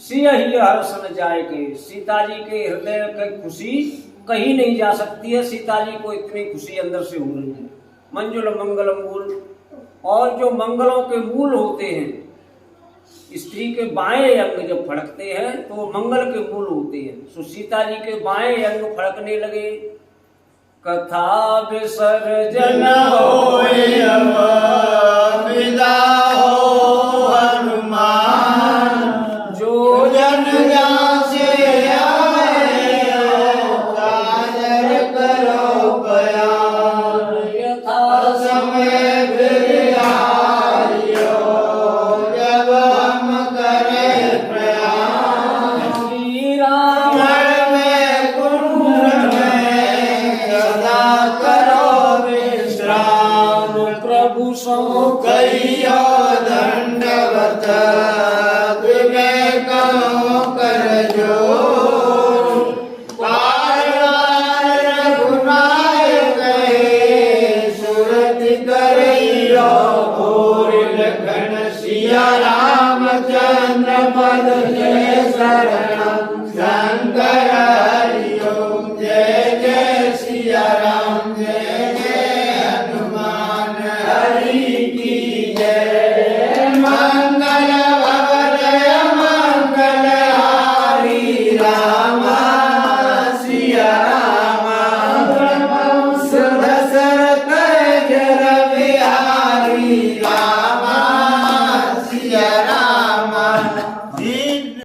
सिय ही हर्ष न जाए के, सीता जी के हृदय की खुशी कहीं नहीं जा सकती है। सीता जी को इतनी खुशी अंदर से हो रही है। मंजुल मंगल मूल, और जो मंगलों के मूल होते हैं, स्त्री के बाएं अंग जब फड़कते हैं तो वो मंगल के मूल होते हैं। सो सीता जी के बाएं अंग फड़कने लगे। कथा विसर्जन होय विदा हो हनुमान जो जन से आए काजर करो बयान यथा समय फिर आइयो जब हम करें प्रयास। श्री राम में कुंड में सदा करो विश्राम प्रभु सो कहियो दंडवत तुम्हें कहो कर जो रघुनायक सुरति करियो भोर लखन सिया रामचंद्र पद जय शरणम शंकर हरिओम जय जय सिया राम जय जय हनुमान हरि की जय। मंगल भवनय मंगल हारी रामा सिया रामा सुदशरथ जर बिहारी रामा सिया रामा।